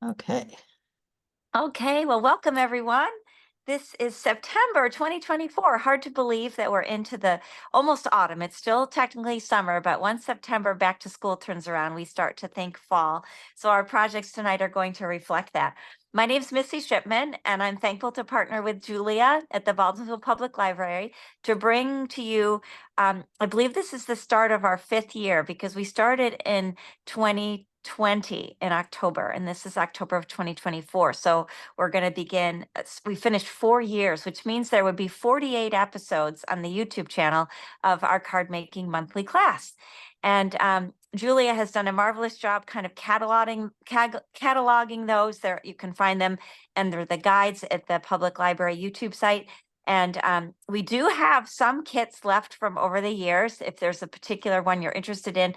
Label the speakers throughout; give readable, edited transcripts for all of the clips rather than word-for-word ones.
Speaker 1: Okay.
Speaker 2: Okay, well, welcome everyone. This is September 2024. Hard to believe that we're into the almost autumn. It's still technically summer, but once September back to school turns around, we start to think fall. So our projects tonight are going to reflect that. My name's Missy Shipman, and I'm thankful to partner with Julia at the Baldwinsville Public Library to bring to you, I believe this is the start of our 5th year because we started in 2020 in October, and this is October of 2024. So we're going to begin. We finished 4 years, which means there would be 48 episodes on the YouTube channel of our card making monthly class. And Julia has done a marvelous job kind of cataloging those. There you can find them, and they're the guides at the public library YouTube site. And we do have some kits left from over the years. If there's a particular one you're interested in,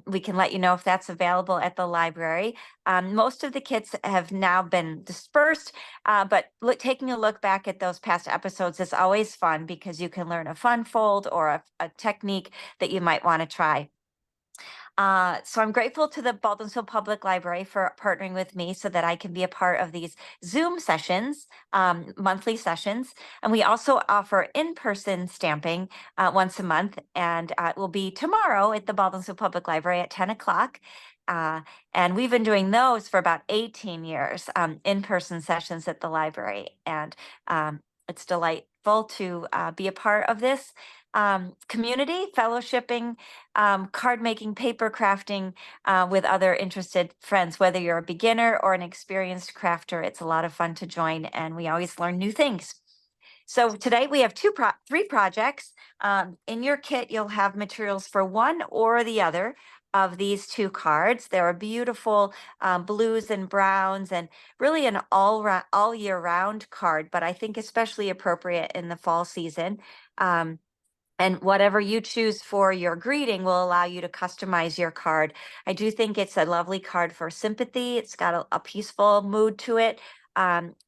Speaker 2: we can let you know if that's available at the library. Most of the kits have now been dispersed, but taking a look back at those past episodes is always fun because you can learn a fun fold or a technique that you might want to try. So I'm grateful to the Baldwinsville Public Library for partnering with me so that I can be a part of these Zoom sessions, monthly sessions. And we also offer in-person stamping once a month, and it will be tomorrow at the Baldwinsville Public Library at 10 o'clock. And we've been doing those for about 18 years, in-person sessions at the library. And it's delightful to be a part of this community, fellowshipping, card making, paper crafting with other interested friends. Whether you're a beginner or an experienced crafter, it's a lot of fun to join, and we always learn new things. So today we have three projects. In your kit, you'll have materials for one or the other of these two cards. There are beautiful blues and browns, and really an all year round card, but I think especially appropriate in the fall season. And whatever you choose for your greeting will allow you to customize your card. I do think it's a lovely card for sympathy. It's got a peaceful mood to it.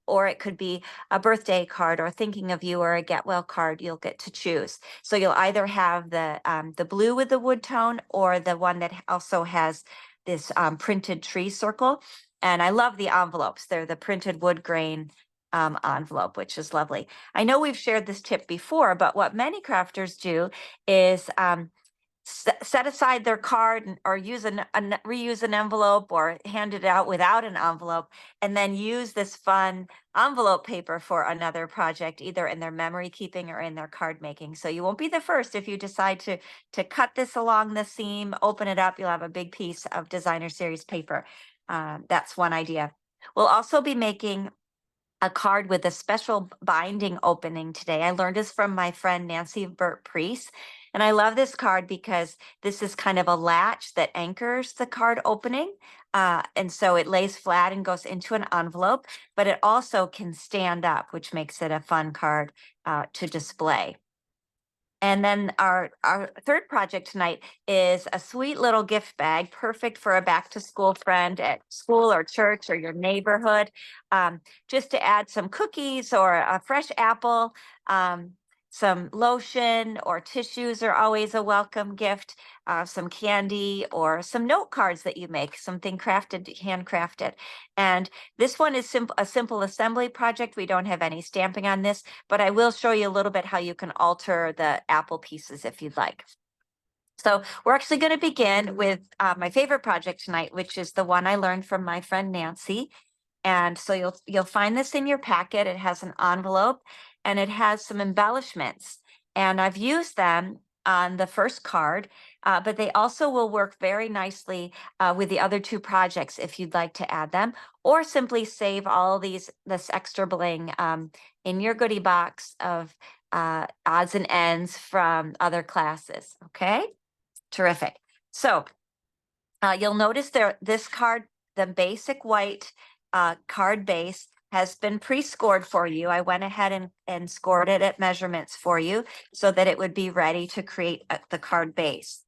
Speaker 2: Or it could be a birthday card or thinking of you or a get well card you'll get to choose. So you'll either have the blue with the wood tone or the one that also has this printed tree circle. And I love the envelopes. They're the printed wood grain envelope, which is lovely. I know we've shared this tip before, but what many crafters do is set aside their card or reuse an envelope or hand it out without an envelope, and then use this fun envelope paper for another project, either in their memory keeping or in their card making. So you won't be the first if you decide to cut this along the seam, open it up, you'll have a big piece of designer series paper. That's one idea. We'll also be making a card with a special binding opening today. I learned this from my friend Nancy Burt Priest. And I love this card because this is kind of a latch that anchors the card opening. And so it lays flat and goes into an envelope, but it also can stand up, which makes it a fun card to display. And then our third project tonight is a sweet little gift bag, perfect for a back to school friend at school or church or your neighborhood. Just to add some cookies or a fresh apple, some lotion or tissues are always a welcome gift, some candy or some note cards that you make, something crafted, handcrafted. And this one is a simple assembly project. We don't have any stamping on this, but I will show you a little bit how you can alter the apple pieces if you'd like. So we're actually going to begin with my favorite project tonight, which is the one I learned from my friend Nancy. And so you'll find this in your packet. It has an envelope and it has some embellishments. And I've used them on the first card, but they also will work very nicely with the other two projects if you'd like to add them, or simply save all this extra bling in your goodie box of odds and ends from other classes. Okay, terrific. So you'll notice this card, the basic white card base, has been pre-scored for you. I went ahead and scored it at measurements for you so that it would be ready to create the card base.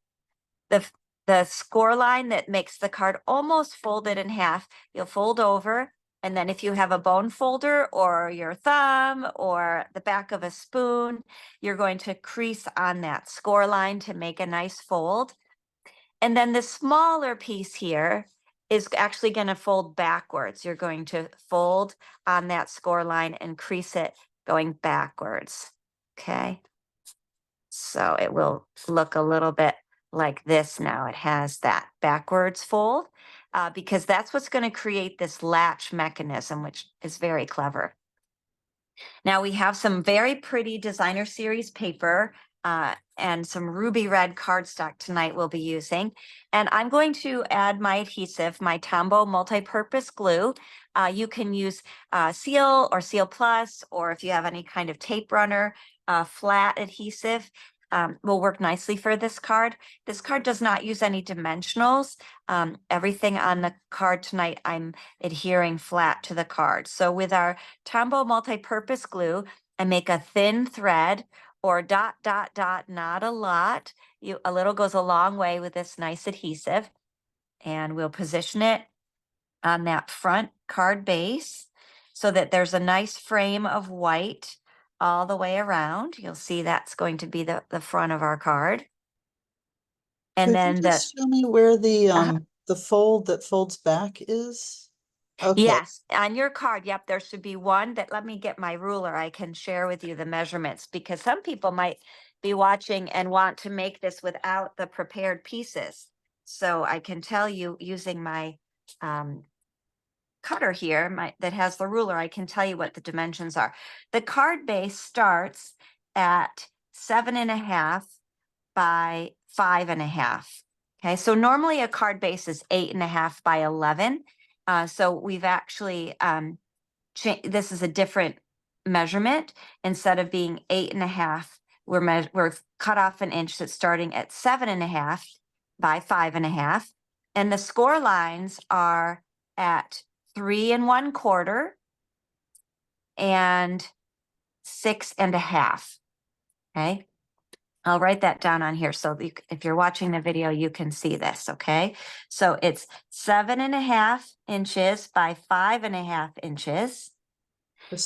Speaker 2: The score line that makes the card almost folded in half, you'll fold over, and then if you have a bone folder or your thumb or the back of a spoon, you're going to crease on that score line to make a nice fold. And then the smaller piece here is actually going to fold backwards. You're going to fold on that score line and crease it going backwards. Okay. So it will look a little bit like this now. It has that backwards fold because that's what's going to create this latch mechanism, which is very clever. Now we have some very pretty designer series paper and some ruby red cardstock tonight we'll be using. And I'm going to add my adhesive, my Tombow multi-purpose glue. You can use Seal or Seal Plus, or if you have any kind of tape runner, flat adhesive. Will work nicely for this card. This card does not use any dimensionals. Everything on the card tonight, I'm adhering flat to the card. So with our Tombow multi-purpose glue, I make a thin thread or dot, dot, dot, not a lot. A little goes a long way with this nice adhesive. And we'll position it on that front card base so that there's a nice frame of white all the way around. You'll see that's going to be the front of our card. And
Speaker 1: Could
Speaker 2: then
Speaker 1: you just show me where the fold that folds back is? Okay.
Speaker 2: Yes, on your card, yep, there should be one that, let me get my ruler. I can share with you the measurements because some people might be watching and want to make this without the prepared pieces. So I can tell you using my cutter here, that has the ruler, I can tell you what the dimensions are. The card base starts at 7.5 by 5.5. Okay, so normally a card base is 8.5 by 11. So we've actually this is a different measurement. Instead of being 8.5, we're cut off an inch that's starting at 7.5 by 5.5, and the score lines are at 3 1/4 and 6.5. Okay. I'll write that down on here so if you're watching the video, you can see this, okay? So it's 7.5 inches by 5.5 inches.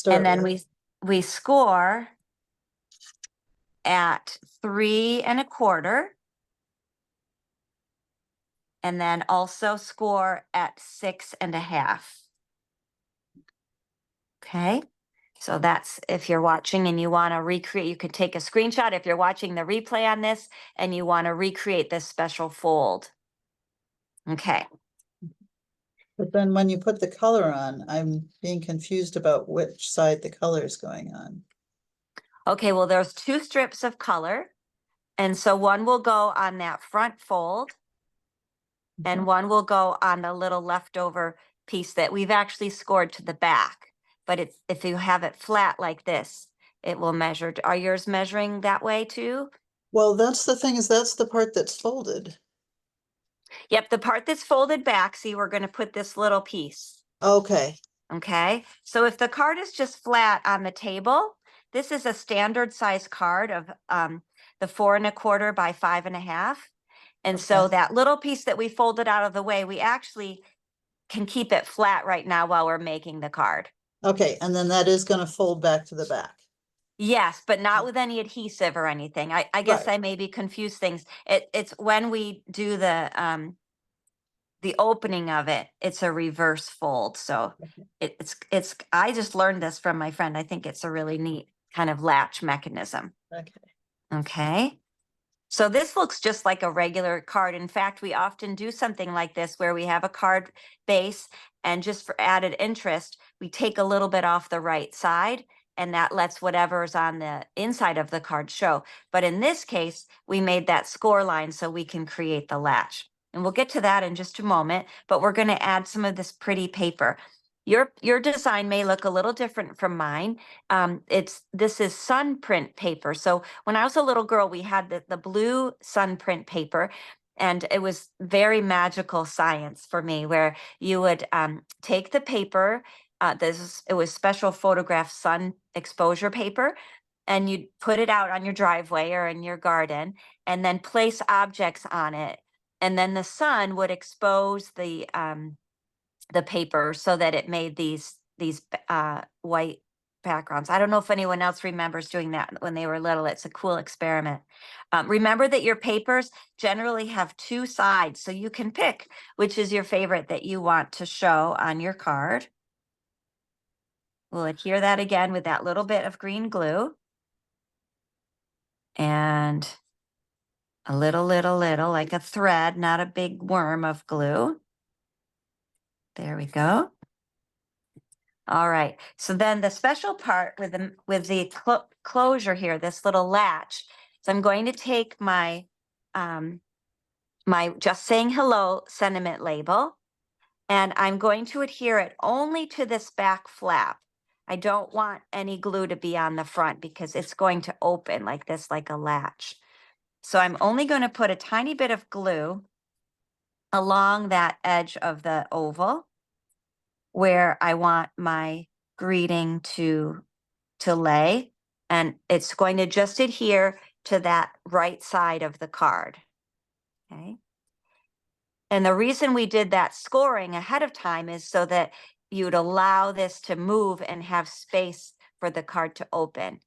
Speaker 2: And then we score at 3 1/4. And then also score at 6.5. Okay. So that's, if you're watching and you want to recreate, you could take a screenshot if you're watching the replay on this and you want to recreate this special fold. Okay.
Speaker 1: But then when you put the color on, I'm being confused about which side the color is going on.
Speaker 2: Okay, well, there's 2 strips of color. And so one will go on that front fold and one will go on the little leftover piece that we've actually scored to the back. But if you have it flat like this, it will measure. Are yours measuring that way too?
Speaker 1: Well, that's the thing, is that's the part that's folded.
Speaker 2: Yep, the part that's folded back, see, we're going to put this little piece.
Speaker 1: Okay.
Speaker 2: Okay, so if the card is just flat on the table, this is a standard size card of the 4 1/4 by 5.5. And so that little piece that we folded out of the way, we actually can keep it flat right now while we're making the card.
Speaker 1: Okay, and then that is going to fold back to the back.
Speaker 2: Yes, but not with any adhesive or anything. I guess
Speaker 1: Right.
Speaker 2: I maybe confuse things. It's when we do the opening of it, it's a reverse fold. So it's I just learned this from my friend. I think it's a really neat kind of latch mechanism.
Speaker 1: Okay.
Speaker 2: Okay. So this looks just like a regular card. In fact, we often do something like this where we have a card base and just for added interest, we take a little bit off the right side and that lets whatever's on the inside of the card show. But in this case, we made that score line so we can create the latch. And we'll get to that in just a moment, but we're going to add some of this pretty paper. Your design may look a little different from mine. This is sun print paper. So when I was a little girl, we had the blue sun print paper, and it was very magical science for me, where you would take the paper. It was special photograph sun exposure paper, and you'd put it out on your driveway or in your garden, and then place objects on it, and then the sun would expose the paper so that it made these white backgrounds. I don't know if anyone else remembers doing that when they were little. It's a cool experiment. Remember that your papers generally have two sides, so you can pick which is your favorite that you want to show on your card. We'll adhere that again with that little bit of green glue. And a little, like a thread, not a big worm of glue. There we go. All right, so then the special part with the closure here, this little latch. So I'm going to take my my just saying hello sentiment label, and I'm going to adhere it only to this back flap. I don't want any glue to be on the front because it's going to open like this, like a latch. So I'm only going to put a tiny bit of glue along that edge of the oval where I want my greeting to lay, and it's going to just adhere to that right side of the card. Okay. And the reason we did that scoring ahead of time is so that you'd allow this to move and have space for the card to open.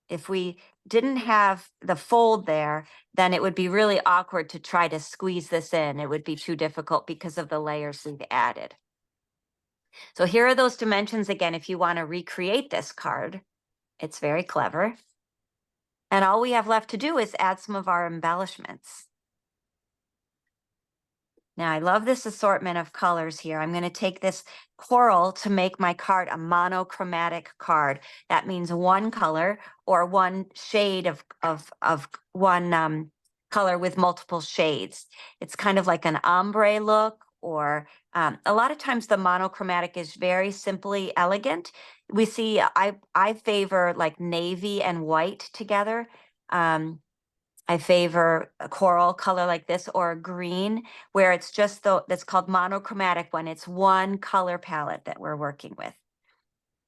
Speaker 2: If we didn't have the fold there, then it would be really awkward to try to squeeze this in. It would be too difficult because of the layers we've added. So here are those dimensions again, if you want to recreate this card. It's very clever. And all we have left to do is add some of our embellishments. Now I love this assortment of colors here. I'm going to take this coral to make my card a monochromatic card. That means one color or one shade of one color with multiple shades. It's kind of like an ombre look, or a lot of times the monochromatic is very simply elegant. We see, I favor like navy and white together. I favor a coral color like this, or a green, where it's just that's called monochromatic when it's one color palette that we're working with.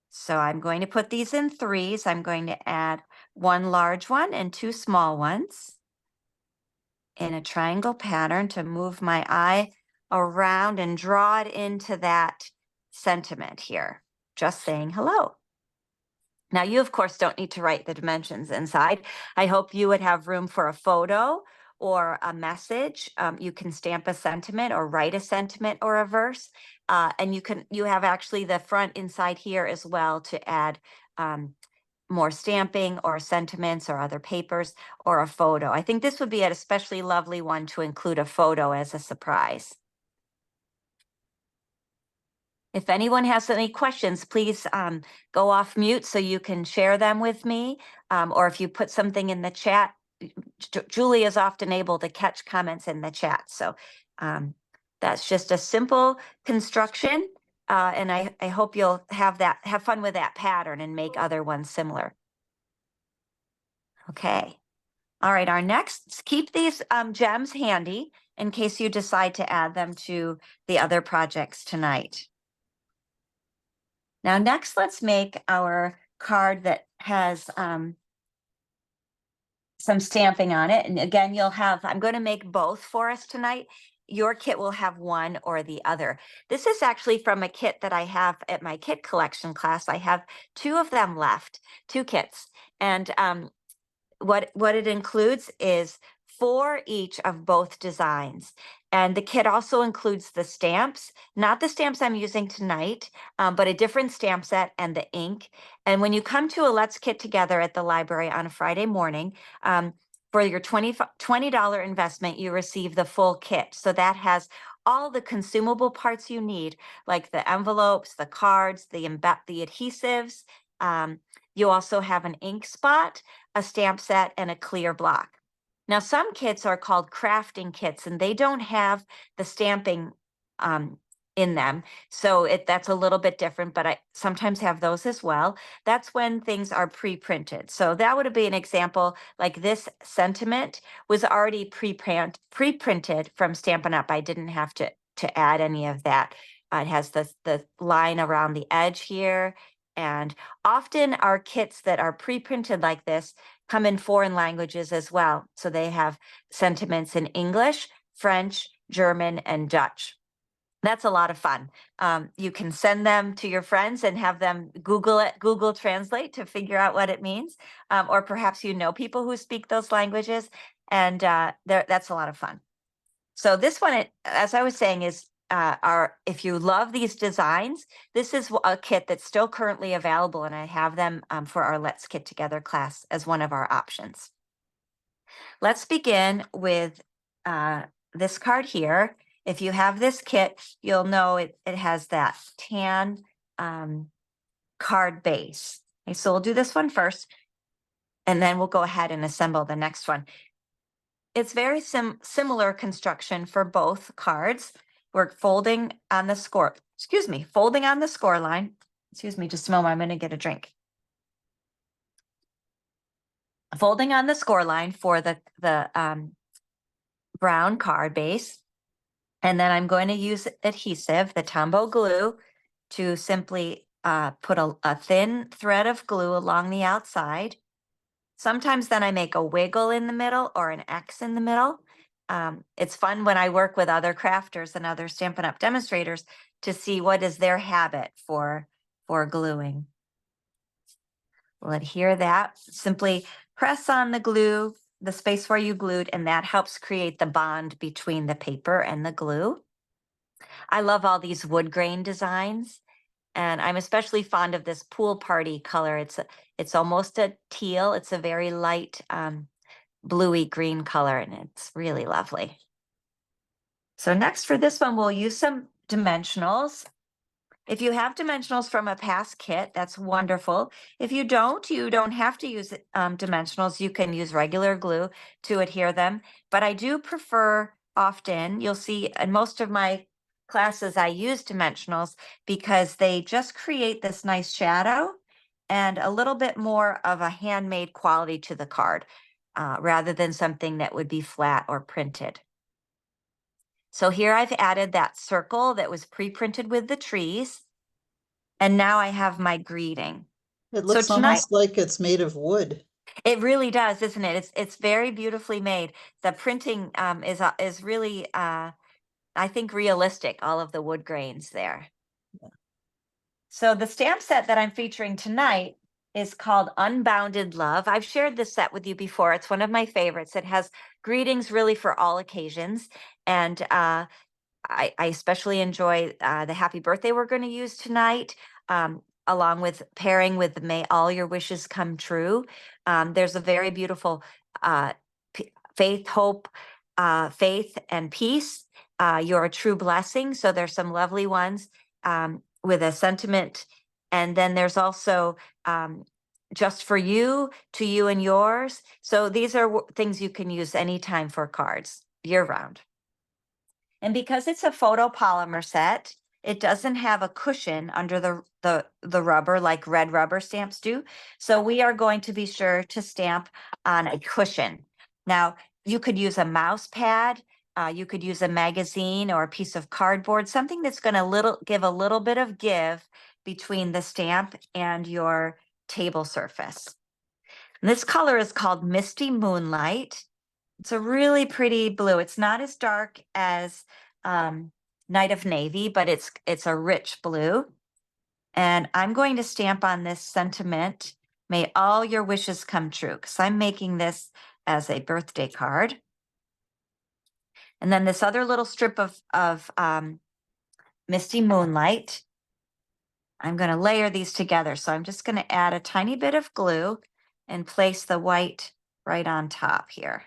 Speaker 2: So I'm going to put these in threes. I'm going to add one large one and two small ones in a triangle pattern to move my eye around and draw it into that sentiment here. Just saying hello. Now, you, of course, don't need to write the dimensions inside. I hope you would have room for a photo or a message. You can stamp a sentiment or write a sentiment or a verse. And you have actually the front inside here as well to add more stamping or sentiments or other papers or a photo. I think this would be an especially lovely one to include a photo as a surprise. If anyone has any questions, please go off mute so you can share them with me. Or if you put something in the chat, Julie is often able to catch comments in the chat. So that's just a simple construction. And I hope you'll have fun with that pattern and make other ones similar. Okay. All right, our next, keep these gems handy in case you decide to add them to the other projects tonight. Now, next, let's make our card that has some stamping on it. And again, I'm going to make both for us tonight. Your kit will have one or the other. This is actually from a kit that I have at my kit collection class. I have two of them left, two kits. And what it includes is 4 each of both designs. And the kit also includes the stamps, not the stamps I'm using tonight, but a different stamp set and the ink. And when you come to a Let's Kit Together at the library on a Friday morning, for your $20 investment, you receive the full kit. So that has all the consumable parts you need, like the envelopes, the cards, the adhesives. You also have an ink spot, a stamp set, and a clear block. Now, some kits are called crafting kits, and they don't have the stamping in them. So that's a little bit different, but I sometimes have those as well. That's when things are pre-printed. So that would be an example, like this sentiment was already pre-printed from Stampin' Up. I didn't have to add any of that. It has the line around the edge here. And often our kits that are pre-printed like this come in foreign languages as well. So they have sentiments in English, French, German, and Dutch. That's a lot of fun. You can send them to your friends and have them Google it, Google Translate to figure out what it means. Or perhaps you know people who speak those languages, and that's a lot of fun. So this one, as I was saying, is if you love these designs, this is a kit that's still currently available, and I have them for our Let's Kit Together class as one of our options. Let's begin with this card here. If you have this kit, you'll know it has that tan card base. Okay, so we'll do this one first, and then we'll go ahead and assemble the next one. It's very similar construction for both cards. We're folding on the folding on the score line. Excuse me, just a moment, I'm going to get a drink. Folding on the score line for the brown card base. And then I'm going to use adhesive, the Tombow glue, to simply put a thin thread of glue along the outside. Sometimes then I make a wiggle in the middle or an X in the middle. It's fun when I work with other crafters and other Stampin' Up! Demonstrators to see what is their habit for gluing. We'll adhere that. Simply press on the glue, the space where you glued, and that helps create the bond between the paper and the glue. I love all these wood grain designs, and I'm especially fond of this pool party color. It's almost a teal. It's a very light bluey green color, and it's really lovely. So next for this one, we'll use some dimensionals. If you have dimensionals from a past kit, that's wonderful. If you don't have to use dimensionals. You can use regular glue to adhere them. But I do prefer often, you'll see in most of my classes, I use dimensionals because they just create this nice shadow and a little bit more of a handmade quality to the card rather than something that would be flat or printed. So here I've added that circle that was pre-printed with the trees. And now I have my greeting.
Speaker 1: It looks almost like it's made of wood.
Speaker 2: It really does, isn't it? It's very beautifully made. The printing is really, I think, realistic, all of the wood grains there. Yeah. So the stamp set that I'm featuring tonight is called Unbounded Love. I've shared this set with you before. It's one of my favorites. It has greetings really for all occasions. And I especially enjoy the happy birthday we're going to use tonight, along with pairing with May All Your Wishes Come True. There's a very beautiful faith, hope, faith, and peace. You're a true blessing. So there's some lovely ones with a sentiment. And then there's also just for you, to you and yours. So these are things you can use anytime for cards year round. And because it's a photopolymer set, it doesn't have a cushion under the rubber like red rubber stamps do. So we are going to be sure to stamp on a cushion. Now, you could use a mouse pad, you could use a magazine or a piece of cardboard, something that's going to give a little bit of give between the stamp and your table surface. And this color is called Misty Moonlight. It's a really pretty blue. It's not as dark as Night of Navy, but it's a rich blue. And I'm going to stamp on this sentiment, may all your wishes come true, because I'm making this as a birthday card. And then this other little strip of Misty Moonlight, I'm going to layer these together. So I'm just going to add a tiny bit of glue and place the white right on top here.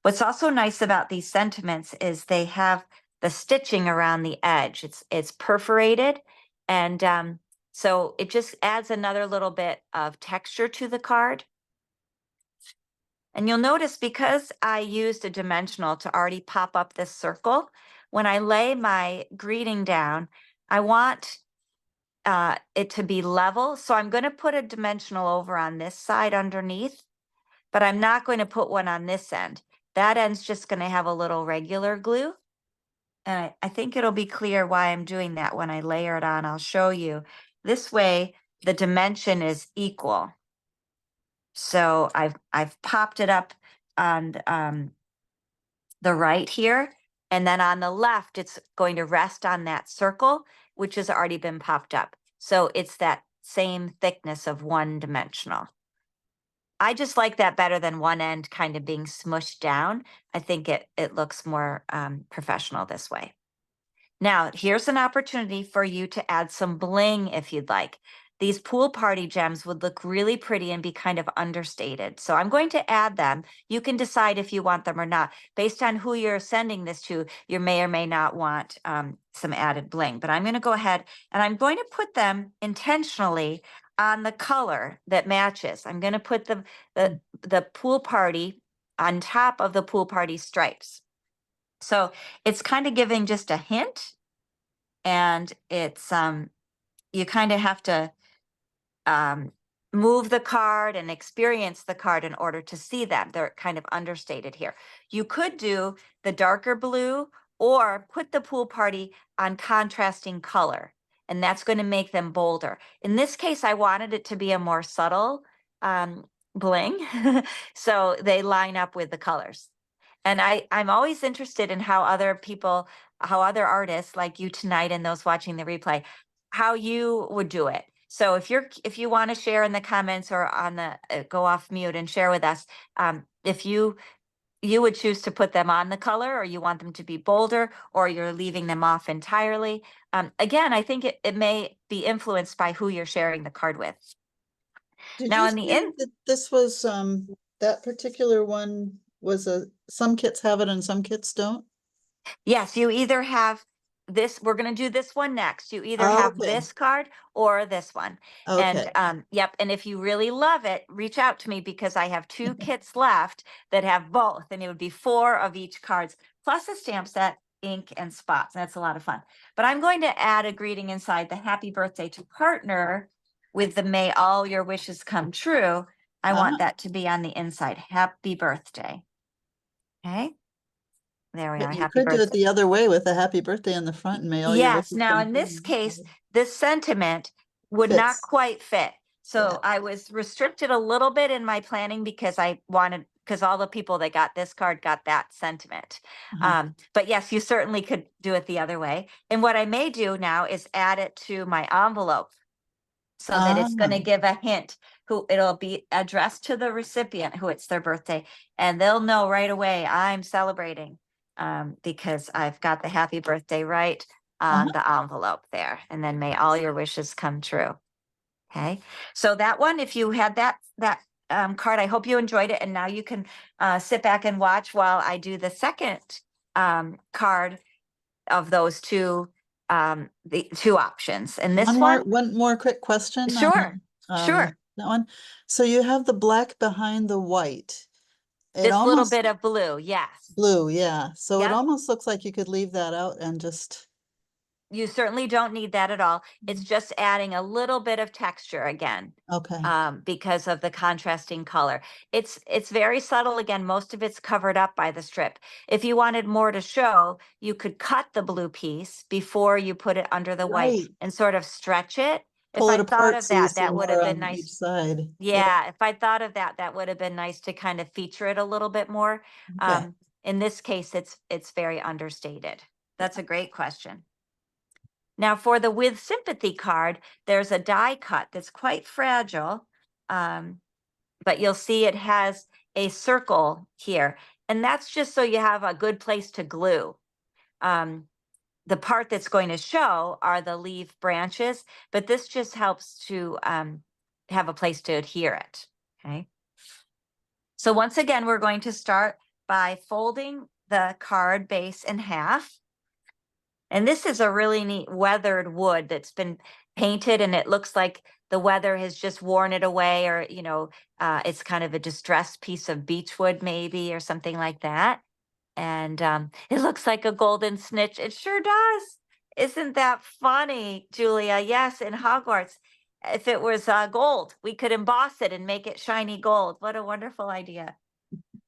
Speaker 2: What's also nice about these sentiments is they have the stitching around the edge. It's perforated, and so it just adds another little bit of texture to the card. And you'll notice because I used a dimensional to already pop up this circle, when I lay my greeting down, I want it to be level. So I'm going to put a dimensional over on this side underneath, but I'm not going to put one on this end. That end's just going to have a little regular glue. And I think it'll be clear why I'm doing that when I layer it on. I'll show you. This way, the dimension is equal. So I've popped it up on the right here, And then on the left, it's going to rest on that circle, which has already been popped up. So it's that same thickness of one dimensional. I just like that better than one end kind of being smushed down. I think it looks more professional this way. Now, here's an opportunity for you to add some bling if you'd like. These pool party gems would look really pretty and be kind of understated. So I'm going to add them. You can decide if you want them or not. Based on who you're sending this to, you may or may not want some added bling. But I'm going to go ahead and I'm going to put them intentionally on the color that matches. I'm going to put the pool party on top of the pool party stripes. So it's kind of giving just a hint, and it's you kind of have to move the card and experience the card in order to see them. They're kind of understated here. You could do the darker blue or put the pool party on contrasting color, and that's going to make them bolder. In this case, I wanted it to be a more subtle bling, so they line up with the colors. And I'm always interested in how other people, how other artists like you tonight and those watching the replay, how you would do it. So if you want to share in the comments or on the go off mute and share with us, if you would choose to put them on the color, or you want them to be bolder, or you're leaving them off entirely. Again, I think it may be influenced by who you're sharing the card with.
Speaker 1: Did
Speaker 2: Now
Speaker 1: you
Speaker 2: in the
Speaker 1: say
Speaker 2: end,
Speaker 1: that this was, that particular one was some kits have it and some kits don't?
Speaker 2: yes, you either have this, we're going to do this one next. You either
Speaker 1: Oh,
Speaker 2: have
Speaker 1: okay.
Speaker 2: this card or this one.
Speaker 1: Okay.
Speaker 2: And yep. And if you really love it, reach out to me, because I have 2 kits left that have both, and it would be 4 of each cards plus a stamp set, ink, and spots. That's a lot of fun. But I'm going to add a greeting inside the happy birthday to partner with the may all your wishes come true. I want that to be on the inside. Happy birthday. Okay. There we
Speaker 1: But
Speaker 2: are.
Speaker 1: you
Speaker 2: Happy
Speaker 1: could do it
Speaker 2: birthday.
Speaker 1: the other way with a happy birthday in the front and may all your
Speaker 2: Yes.
Speaker 1: wishes
Speaker 2: Now,
Speaker 1: come
Speaker 2: in this
Speaker 1: true.
Speaker 2: case, this sentiment would not
Speaker 1: Fits.
Speaker 2: quite fit.
Speaker 1: Yeah.
Speaker 2: So I was restricted a little bit in my planning because because all the people that got this card got that sentiment.
Speaker 1: Uh-huh.
Speaker 2: But yes, you certainly could do it the other way. And what I may do now is add it to my envelope so that it's going to
Speaker 1: Ah,
Speaker 2: give a hint who it'll be addressed to the recipient who it's their birthday, and they'll know right away I'm celebrating because I've got the happy birthday right on the envelope there. And then may all your wishes come true. Okay. So that one, if you had that card, I hope you enjoyed it. And now you can sit back and watch while I do the second card of those two the 2 options. And this
Speaker 1: one more quick question
Speaker 2: sure,
Speaker 1: on
Speaker 2: sure.
Speaker 1: that one. So you have the black behind the white. It
Speaker 2: This little
Speaker 1: almost
Speaker 2: bit of blue, yes.
Speaker 1: blue, yeah. So it
Speaker 2: Yep.
Speaker 1: almost looks like you could leave that out and just,
Speaker 2: You certainly don't need that at all. It's just adding a little bit of texture again,
Speaker 1: okay.
Speaker 2: because of the contrasting color. It's very subtle. Again, most of it's covered up by the strip. If you wanted more to show, you could cut the blue piece before you put it under the white
Speaker 1: Right.
Speaker 2: and sort of stretch it. If
Speaker 1: Pull it
Speaker 2: I thought
Speaker 1: apart
Speaker 2: of
Speaker 1: so you
Speaker 2: that,
Speaker 1: see
Speaker 2: that would have
Speaker 1: more
Speaker 2: been
Speaker 1: on each
Speaker 2: nice.
Speaker 1: side.
Speaker 2: Yeah, if I thought of that, that would have been nice to kind of feature it a little bit more.
Speaker 1: Okay.
Speaker 2: In this case, it's very understated. That's a great question. Now for the with sympathy card, there's a die cut that's quite fragile, but you'll see it has a circle here, and that's just so you have a good place to glue. The part that's going to show are the leaf branches, but this just helps to have a place to adhere it. Okay. So once again, we're going to start by folding the card base in half. And this is a really neat weathered wood that's been painted, and it looks like the weather has just worn it away, or, it's kind of a distressed piece of beechwood maybe, or something like that. And it looks like a golden snitch. It sure does. Isn't that funny, Julia? Yes, in Hogwarts, if it was gold, we could emboss it and make it shiny gold. What a wonderful idea.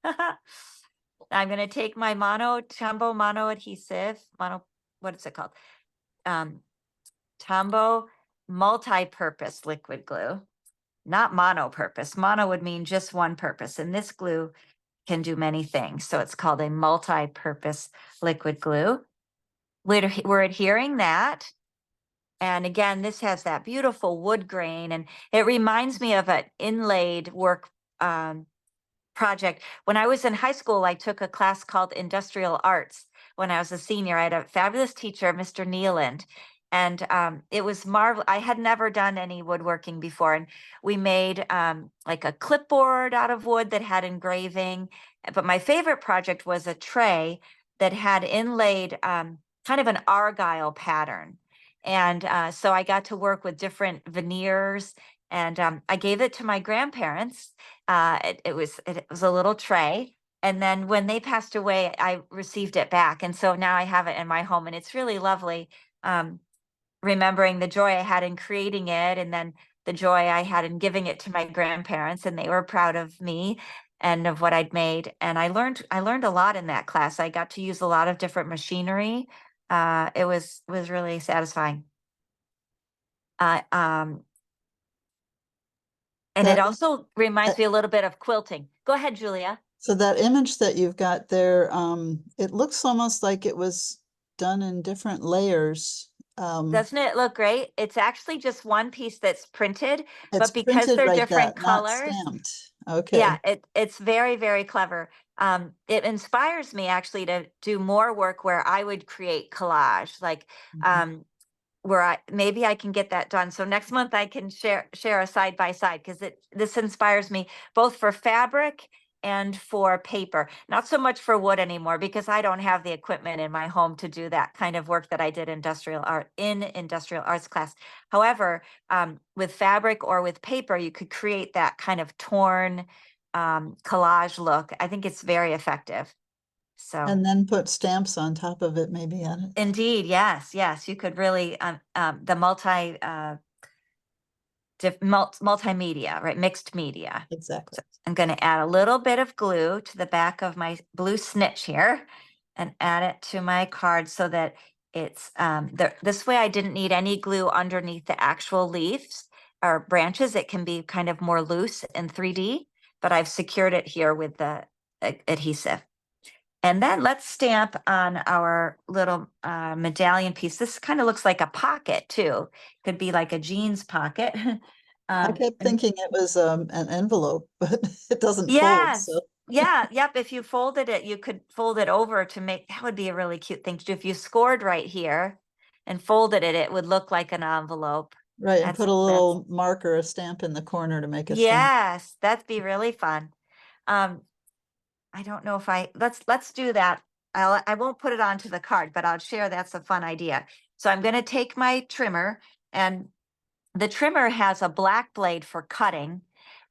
Speaker 2: I'm going to take my Tombow mono adhesive, what is it called? Tombow multi-purpose liquid glue, not mono-purpose. Mono would mean just one purpose. And this glue can do many things. So it's called a multi-purpose liquid glue. We're adhering that. And again, this has that beautiful wood grain, and it reminds me of an inlaid work project. When I was in high school, I took a class called Industrial Arts. When I was a senior, I had a fabulous teacher, Mr. Nealand, and it was marvelous. I had never done any woodworking before, and we made like a clipboard out of wood that had engraving. But my favorite project was a tray that had inlaid kind of an argyle pattern. And so I got to work with different veneers, and I gave it to my grandparents. It was a little tray, and then when they passed away, I received it back, and so now I have it in my home, and it's really lovely. Remembering the joy I had in creating it, and then the joy I had in giving it to my grandparents, and they were proud of me and of what I'd made. And I learned a lot in that class. I got to use a lot of different machinery. It was really satisfying. And it
Speaker 1: That,
Speaker 2: also reminds
Speaker 1: that-
Speaker 2: me a little bit of quilting. Go ahead, Julia.
Speaker 1: so that image that you've got there, it looks almost like it was done in different layers.
Speaker 2: Doesn't it look great? It's actually just one piece that's printed,
Speaker 1: It's
Speaker 2: but because
Speaker 1: printed
Speaker 2: they're
Speaker 1: like
Speaker 2: different
Speaker 1: that, not
Speaker 2: colors,
Speaker 1: stamped.
Speaker 2: yeah,
Speaker 1: Okay.
Speaker 2: it's very, very clever. It inspires me actually to do more work where I would create collage, like
Speaker 1: Mhm.
Speaker 2: where maybe I can get that done. So next month I can share a side by side, because this inspires me both for fabric and for paper. Not so much for wood anymore, because I don't have the equipment in my home to do that kind of work that I did in industrial arts class. However, with fabric or with paper, you could create that kind of torn collage look. I think it's very effective. So.
Speaker 1: And then put stamps on top of it, maybe on it.
Speaker 2: Indeed, yes, yes, you could really the multimedia, right? Mixed media.
Speaker 1: Exactly.
Speaker 2: So I'm going to add a little bit of glue to the back of my blue snitch here, and add it to my card so that it's this way I didn't need any glue underneath the actual leaves or branches. It can be kind of more loose in 3D, but I've secured it here with the adhesive. And then let's stamp on our little medallion piece. This kind of looks like a pocket too. Could be like a jeans pocket.
Speaker 1: I kept
Speaker 2: And
Speaker 1: thinking it was an envelope, but it doesn't fold,
Speaker 2: yes,
Speaker 1: so.
Speaker 2: yeah, yep. If you folded it, you could fold it over to make, that would be a really cute thing to do. If you scored right here and folded it, it would look like an envelope.
Speaker 1: Right, and
Speaker 2: That's
Speaker 1: put a little marker, a stamp in the corner to make a stamp.
Speaker 2: yes, that'd be really fun. Um, I don't know if let's do that. I won't put it onto the card, but I'll share that's a fun idea. So I'm going to take my trimmer, and the trimmer has a black blade for cutting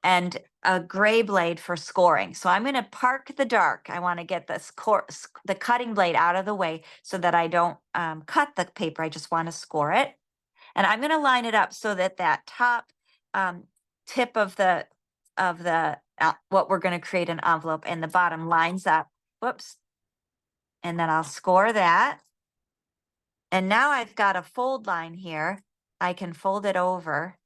Speaker 2: and a gray blade for scoring. So I'm going to park the dark. I want to get the cutting blade out of the way so that I don't cut the paper. I just want to score it. And I'm going to line it up so that that top tip of the what we're going to create an envelope, and the bottom lines up. Whoops. And then I'll score that. And now I've got a fold line here. I can fold it over.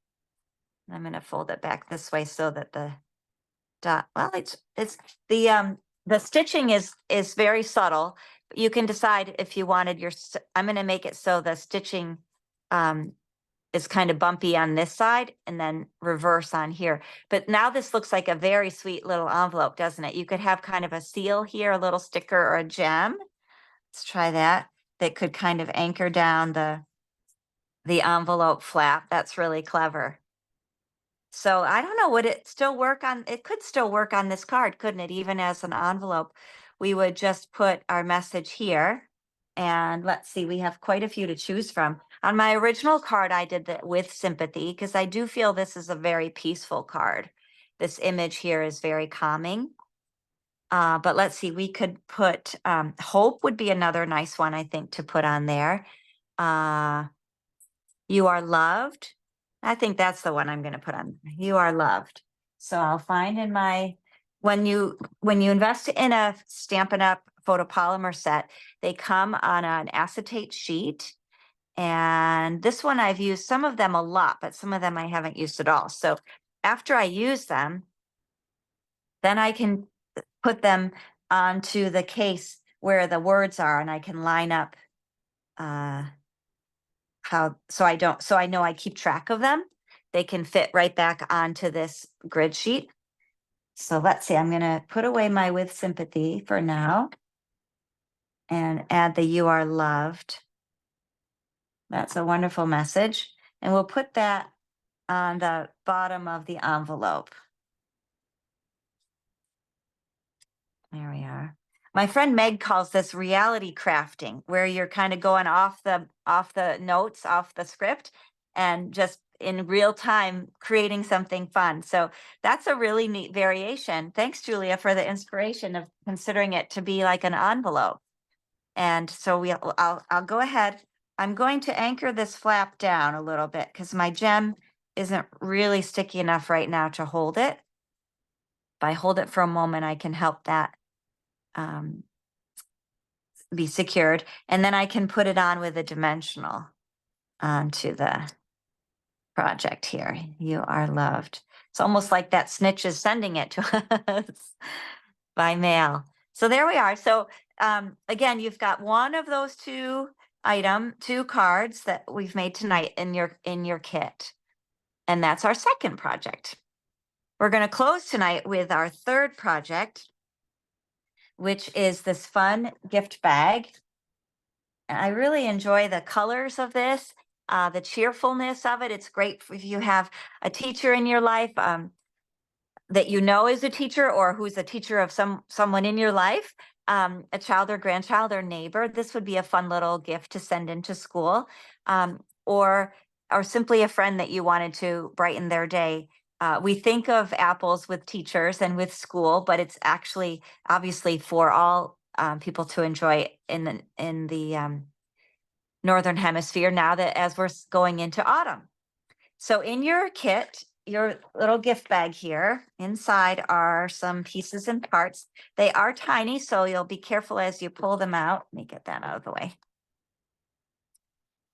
Speaker 2: I'm going to fold it back this way so that the dot, well, it's the stitching is very subtle. You can decide if you wanted I'm going to make it so the stitching is kind of bumpy on this side and then reverse on here. But now this looks like a very sweet little envelope, doesn't it? You could have kind of a seal here, a little sticker or a gem. Let's try that. That could kind of anchor down the envelope flap. That's really clever. So I don't know, would it still work on, it could still work on this card, couldn't it? Even as an envelope, we would just put our message here. And let's see, we have quite a few to choose from. On my original card, I did that with sympathy, because I do feel this is a very peaceful card. This image here is very calming. But let's see, we could put hope would be another nice one, I think, to put on there. You are loved. I think that's the one I'm going to put on. You are loved. So I'll find in my, when you invest in a Stampin' Up! Photopolymer set, they come on an acetate sheet. And this one I've used some of them a lot, but some of them I haven't used at all. So after I use them, then I can put them onto the case where the words are, and I can line up so I know I keep track of them. They can fit right back onto this grid sheet. So let's see, I'm going to put away my with sympathy for now and add the you are loved. That's a wonderful message. And we'll put that on the bottom of the envelope. There we are. My friend Meg calls this reality crafting, where you're kind of going off the notes, off the script, and just in real time creating something fun. So that's a really neat variation. Thanks, Julia, for the inspiration of considering it to be like an envelope. And so I'll go ahead. I'm going to anchor this flap down a little bit because my gem isn't really sticky enough right now to hold it. If I hold it for a moment, I can help that be secured, and then I can put it on with a dimensional onto the project here. You are loved. It's almost like that snitch is sending it to us by mail. So there we are. So again, you've got one of those two cards that we've made tonight in your kit, and that's our second project. We're going to close tonight with our third project, which is this fun gift bag. And I really enjoy the colors of this, the cheerfulness of it. It's great if you have a teacher in your life that you know is a teacher, or who's a teacher of someone in your life, a child or grandchild or neighbor. This would be a fun little gift to send into school, or simply a friend that you wanted to brighten their day. We think of apples with teachers and with school, but it's actually obviously for all people to enjoy in the Northern Hemisphere now that as we're going into autumn. So in your kit, your little gift bag here, inside are some pieces and parts. They are tiny, so you'll be careful as you pull them out. Let me get that out of the way.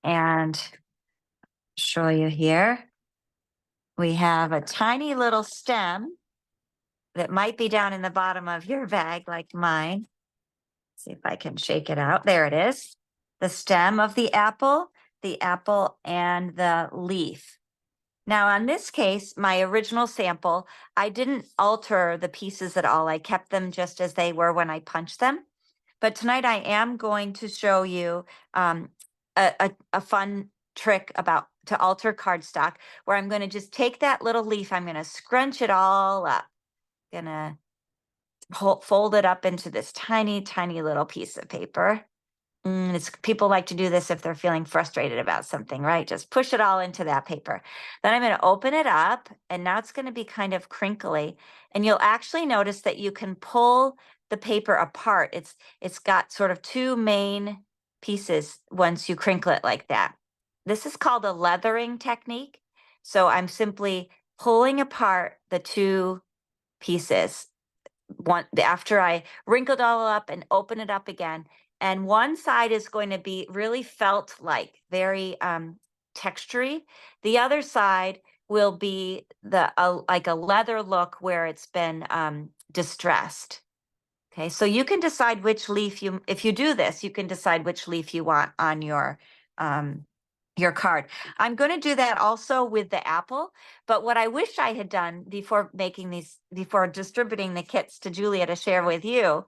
Speaker 2: And show you here. We have a tiny little stem that might be down in the bottom of your bag like mine. See if I can shake it out. There it is. The stem of the apple and the leaf. Now, on this case, my original sample, I didn't alter the pieces at all. I kept them just as they were when I punched them. But tonight I am going to show you a fun trick to alter cardstock, where I'm going to just take that little leaf, I'm going to scrunch it all up. Going to fold it up into this tiny, tiny little piece of paper. People like to do this if they're feeling frustrated about something, right? Just push it all into that paper. Then I'm going to open it up, and now it's going to be kind of crinkly, and you'll actually notice that you can pull the paper apart. It's got sort of two main pieces once you crinkle it like that. This is called a leathering technique. So I'm simply pulling apart the two pieces after I wrinkled all up and open it up again. And one side is going to be really felt-like, very textury. The other side will be like a leather look where it's been distressed. Okay, so you can decide which leaf if you do this, you can decide which leaf you want on your card. I'm going to do that also with the apple, but what I wish I had done before distributing the kits to Julia to share with you,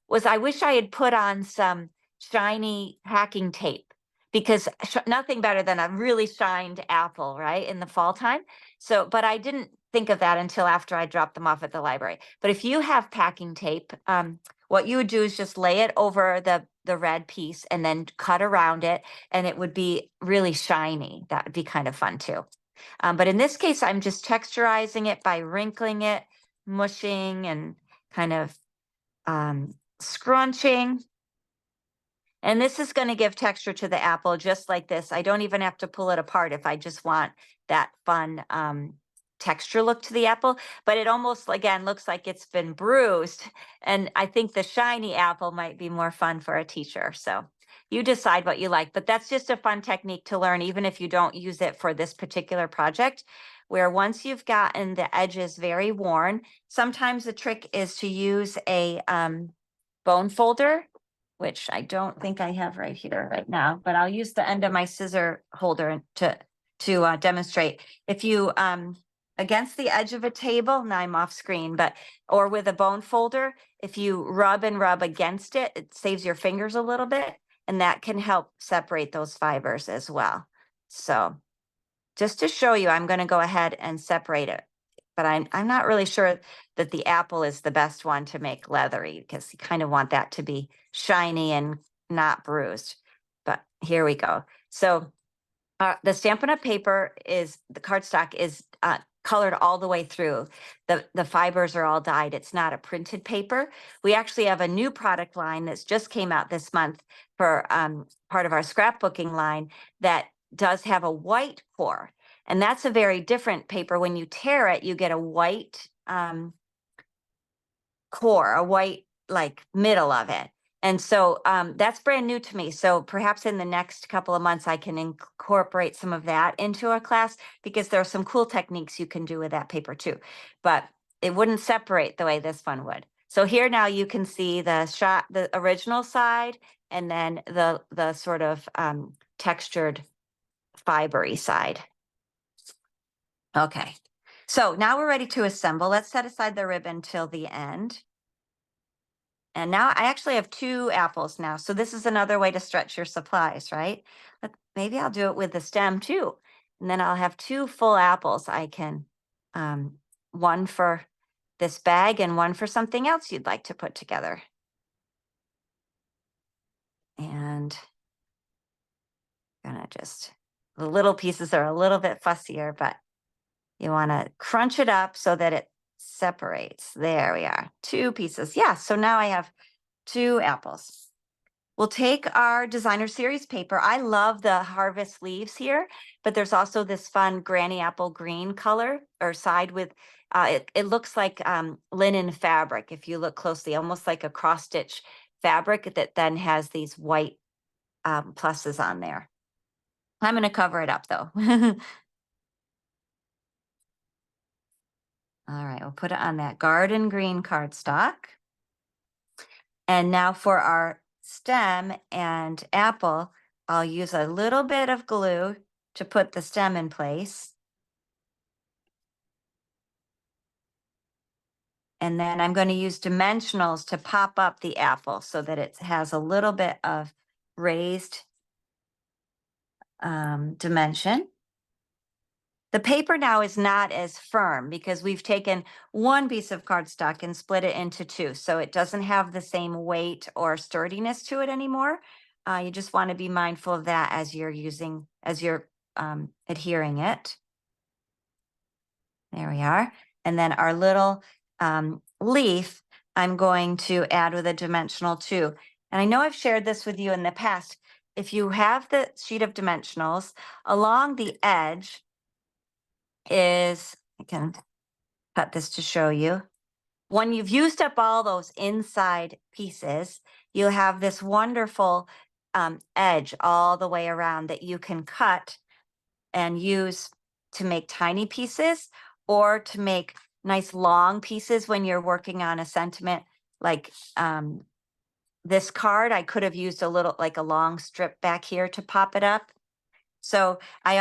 Speaker 2: was I wish I had put on some shiny packing tape, because nothing better than a really shined apple, right, in the fall time. So, but I didn't think of that until after I dropped them off at the library. But if you have packing tape, what you would do is just lay it over the red piece and then cut around it, and it would be really shiny. That would be kind of fun too. But in this case, I'm just texturizing it by wrinkling it, mushing, and kind of scrunching. And this is going to give texture to the apple just like this. I don't even have to pull it apart if I just want that fun texture look to the apple, but it almost, again, looks like it's been bruised. And I think the shiny apple might be more fun for a teacher. So You decide what you like, but that's just a fun technique to learn, even if you don't use it for this particular project, where once you've gotten the edges very worn, sometimes the trick is to use a bone folder, which I don't think I have right here right now, but I'll use the end of my scissor holder to demonstrate. If you against the edge of a table, now I'm off screen, but or with a bone folder, if you rub and rub against it, it saves your fingers a little bit, and that can help separate those fibers as well. So just to show you, I'm going to go ahead and separate it, but I'm not really sure that the apple is the best one to make leathery, because you kind of want that to be shiny and not bruised. But here we go. So the Stampin' Up! Paper is, the cardstock is colored all the way through. The fibers are all dyed. It's not a printed paper. We actually have a new product line that's just came out this month for part of our scrapbooking line that does have a white core. And that's a very different paper. When you tear it, you get a white core, a white like middle of it. And so that's brand new to me. So perhaps in the next couple of months, I can incorporate some of that into a class, because there are some cool techniques you can do with that paper too. But it wouldn't separate the way this one would. So here now you can see the original side, and then the sort of textured fibery side. Okay, so now we're ready to assemble. Let's set aside the ribbon till the end. And now I actually have 2 apples now. So this is another way to stretch your supplies, right? But maybe I'll do it with the stem too. And then I'll have 2 full apples. I can, one for this bag and one for something else you'd like to put together. And gonna just, the little pieces are a little bit fussier, but you want to crunch it up so that it separates. There we are, 2 pieces. Yeah, so now I have 2 apples. We'll take our designer series paper. I love the harvest leaves here, but there's also this fun granny apple green color or side with, it looks like linen fabric if you look closely, almost like a cross stitch fabric that then has these white pluses on there. I'm going to cover it up though. All right, we'll put it on that garden green cardstock. And now for our stem and apple, I'll use a little bit of glue to put the stem in place. And then I'm going to use dimensionals to pop up the apple so that it has a little bit of raised dimension. The paper now is not as firm because we've taken one piece of cardstock and split it into 2. So it doesn't have the same weight or sturdiness to it anymore. You just want to be mindful of that as you're adhering it. There we are. And then our little leaf, I'm going to add with a dimensional 2. And I know I've shared this with you in the past. If you have the sheet of dimensionals, along the edge is, I can cut this to show you. When you've used up all those inside pieces, you'll have this wonderful edge all the way around that you can cut and use to make tiny pieces or to make nice long pieces when you're working on a sentiment. Like this card, I could have used a little, like a long strip back here to pop it up. So I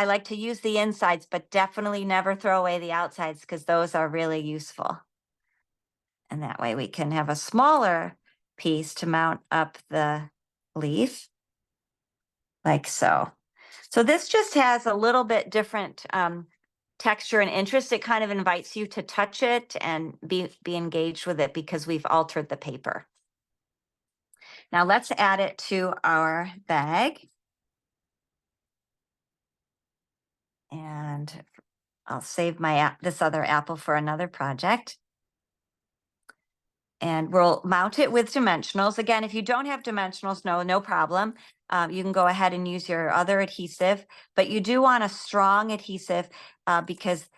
Speaker 2: like to use the insides, but definitely never throw away the outsides because those are really useful. And that way we can have a smaller piece to mount up the leaf, like so. So this just has a little bit different texture and interest. It kind of invites you to touch it and be engaged with it because we've altered the paper. Now let's add it to our bag. And I'll save this other apple for another project. And we'll mount it with dimensionals. Again, if you don't have dimensionals, no problem. You can go ahead and use your other adhesive, but you do want a strong adhesive because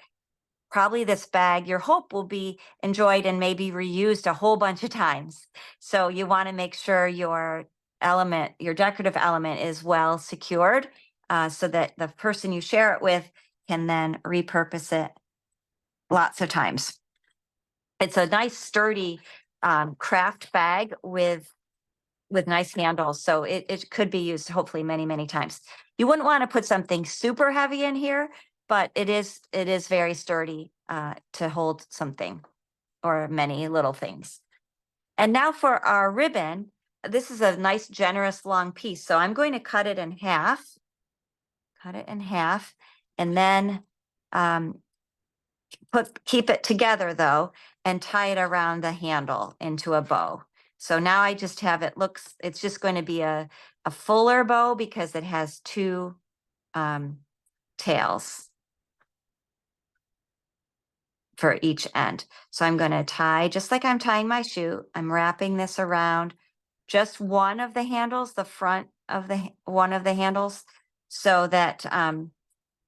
Speaker 2: probably this bag, your hope will be enjoyed and maybe reused a whole bunch of times. So you want to make sure your element, your decorative element is well secured, so that the person you share it with can then repurpose it lots of times. It's a nice sturdy craft bag with nice handles, so it could be used hopefully many, many times. You wouldn't want to put something super heavy in here, but it is very sturdy to hold something or many little things. And now for our ribbon, this is a nice generous long piece, so I'm going to cut it in half, and then keep it together though, and tie it around the handle into a bow. So now I just have it's just going to be a fuller bow because it has two tails for each end. So I'm going to tie, just like I'm tying my shoe, I'm wrapping this around just one of the handles, the front of one of the handles, so that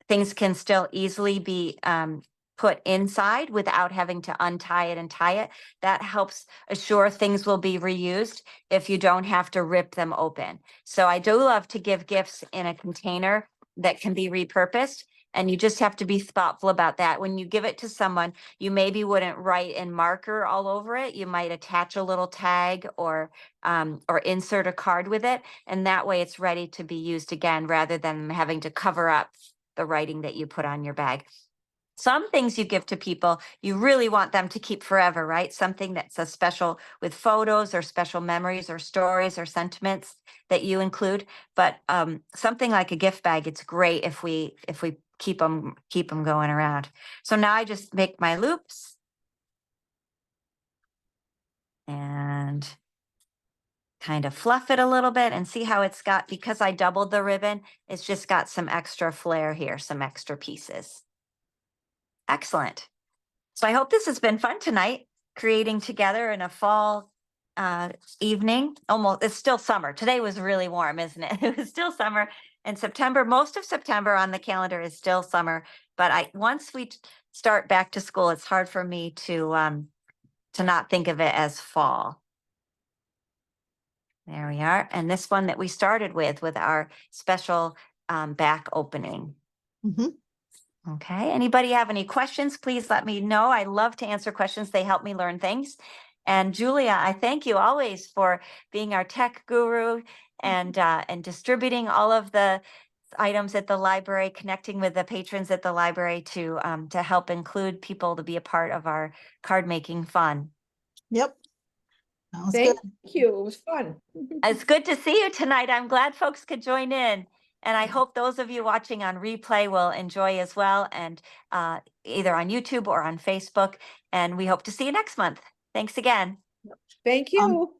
Speaker 2: things can still easily be put inside without having to untie it and tie it. That helps assure things will be reused if you don't have to rip them open. So I do love to give gifts in a container that can be repurposed. And you just have to be thoughtful about that. When you give it to someone, you maybe wouldn't write in marker all over it. You might attach a little tag or insert a card with it. And that way it's ready to be used again, rather than having to cover up the writing that you put on your bag. Some things you give to people, you really want them to keep forever, right? Something that's a special with photos or special memories or stories or sentiments that you include. But something like a gift bag, it's great if we keep them going around. So now I just make my loops and kind of fluff it a little bit, and see how it's got, because I doubled the ribbon, it's just got some extra flair here, some extra pieces. Excellent. So I hope this has been fun tonight, creating together in a fall evening. Almost, it's still summer. Today was really warm, isn't it? It was still summer. And September, most of September on the calendar is still summer. But once we start back to school, it's hard for me to not think of it as fall. There we are. And this one that we started with our special back opening.
Speaker 1: Mm-hmm.
Speaker 2: Okay, anybody have any questions? Please let me know. I love to answer questions. They help me learn things. And Julia, I thank you always for being our tech guru and distributing all of the items at the library, connecting with the patrons at the library to help include people to be a part of our card making fun.
Speaker 1: Yep. Sounds
Speaker 3: Thank
Speaker 1: good.
Speaker 3: you. It was fun.
Speaker 2: It's good to see you tonight. I'm glad folks could join in. And I hope those of you watching on replay will enjoy as well, and either on YouTube or on Facebook. And we hope to see you next month. Thanks again.
Speaker 3: Thank you.